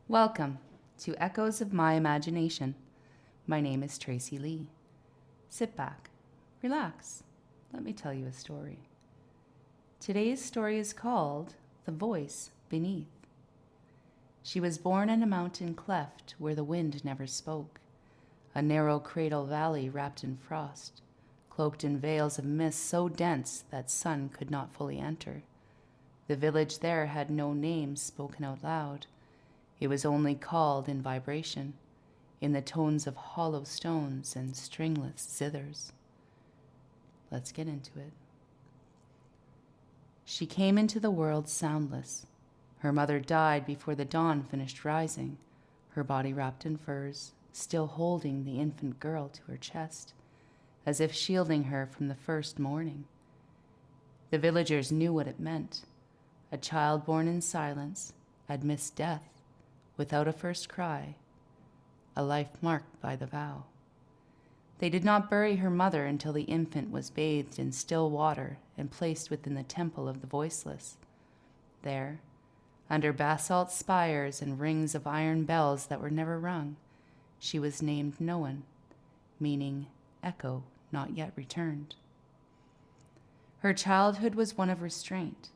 Welcome to Echoes of My Imagination. My name is Tracy Lee. Sit back, relax, let me tell you a story. Today's story is called The Voice Beneath. She was born in a mountain cleft where the wind never spoke, a narrow cradle valley wrapped in frost, cloaked in veils of mist so dense that sun could not fully enter. The village there had no name spoken out loud. It was only called in vibration, in the tones of hollow stones and stringless zithers. Let's get into it. She came into the world soundless. Her mother died before the dawn finished rising, her body wrapped in furs, still holding the infant girl to her chest, as if shielding her from the first morning. The villagers knew what it meant. A child born in silence had missed death, without a first cry, a life marked by the vow. They did not bury her mother until the infant was bathed in still water and placed within the temple of the voiceless. There, under basalt spires and rings of iron bells that were never rung, she was named Noan, meaning echo not yet returned. Her childhood was one of restraint.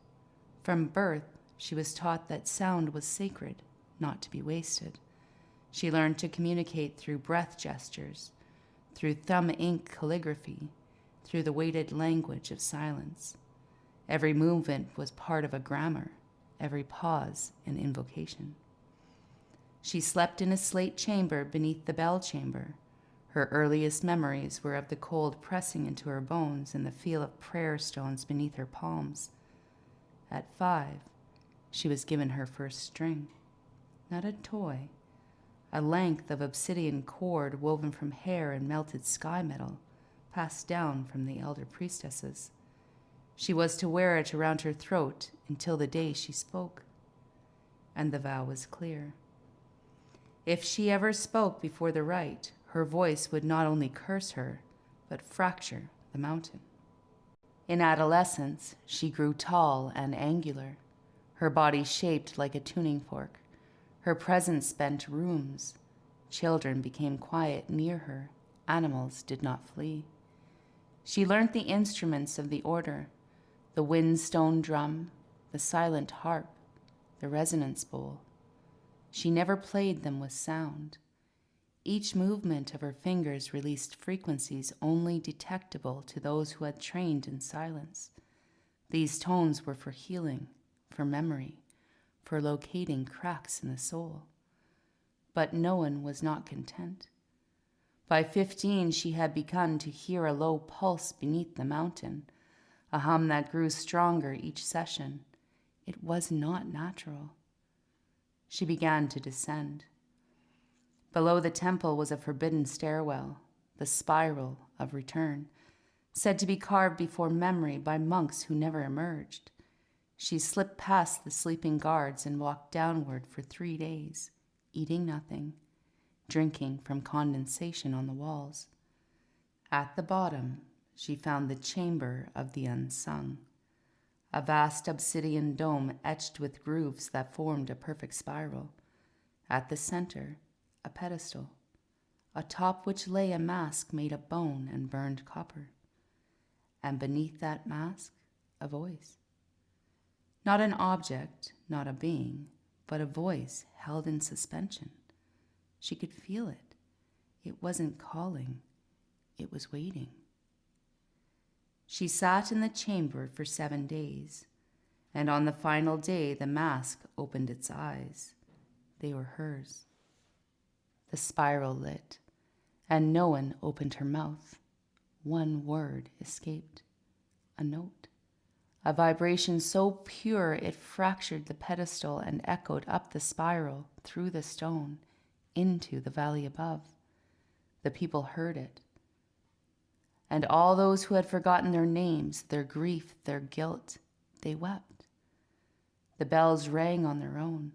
From birth, she was taught that sound was sacred, not to be wasted. She learned to communicate through breath gestures, through thumb ink calligraphy, through the weighted language of silence. Every movement was part of a grammar, every pause an invocation. She slept in a slate chamber beneath the bell chamber. Her earliest memories were of the cold pressing into her bones and the feel of prayer stones beneath her palms. At 5, she was given her first string. Not a toy, a length of obsidian cord woven from hair and melted sky metal, passed down from the elder priestesses. She was to wear it around her throat until the day she spoke, and the vow was clear. If she ever spoke before the rite, her voice would not only curse her, but fracture the mountain. In adolescence, she grew tall and angular, her body shaped like a tuning fork. Her presence spent rooms. Children became quiet near her. Animals did not flee. She learned the instruments of the order, the windstone drum, the silent harp, the resonance bowl. She never played them with sound. Each movement of her fingers released frequencies only detectable to those who had trained in silence. These tones were for healing, for memory, for locating cracks in the soul. But Noan was not content. By 15, she had begun to hear a low pulse beneath the mountain, a hum that grew stronger each session. It was not natural. She began to descend. Below the temple was a forbidden stairwell, the spiral of return, said to be carved before memory by monks who never emerged. She slipped past the sleeping guards and walked downward for 3 days, eating nothing, drinking from condensation on the walls. At the bottom, she found the chamber of the unsung, a vast obsidian dome etched with grooves that formed a perfect spiral. At the center, a pedestal, atop which lay a mask made of bone and burned copper. And beneath that mask, a voice. Not an object, not a being, but a voice held in suspension. She could feel it. It wasn't calling, it was waiting. She sat in the chamber for 7 days, and on the final day the mask opened its eyes. They were hers. The spiral lit, and Noan opened her mouth. One word escaped, a note. A vibration so pure it fractured the pedestal and echoed up the spiral, through the stone, into the valley above. The people heard it. And all those who had forgotten their names, their grief, their guilt, they wept. The bells rang on their own.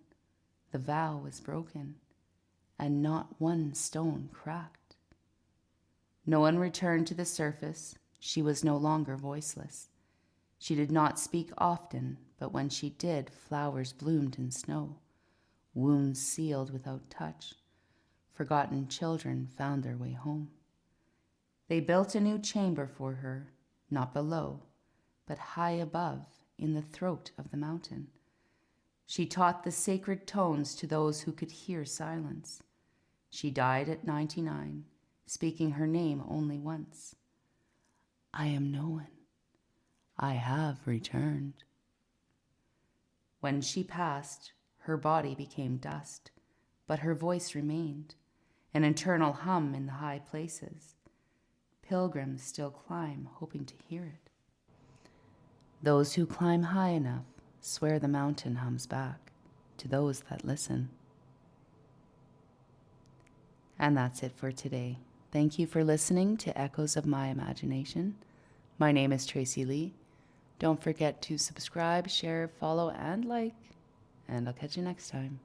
The vow was broken, and not one stone cracked. Noan returned to the surface. She was no longer voiceless. She did not speak often, but when she did, flowers bloomed in snow. wounds sealed without touch. Forgotten children found their way home. They built a new chamber for her, not below, but high above, in the throat of the mountain. She taught the sacred tones to those who could hear silence. She died at 99, speaking her name only once. I am no one. I have returned. When she passed, her body became dust, but her voice remained, an eternal hum in the high places. Pilgrims still climb, hoping to hear it. Those who climb high enough swear the mountain hums back to those that listen. And that's it for today. Thank you for listening to Echoes of My Imagination. My name is Tracy Lee. Don't forget to subscribe, share, follow, and like, and I'll catch you next time.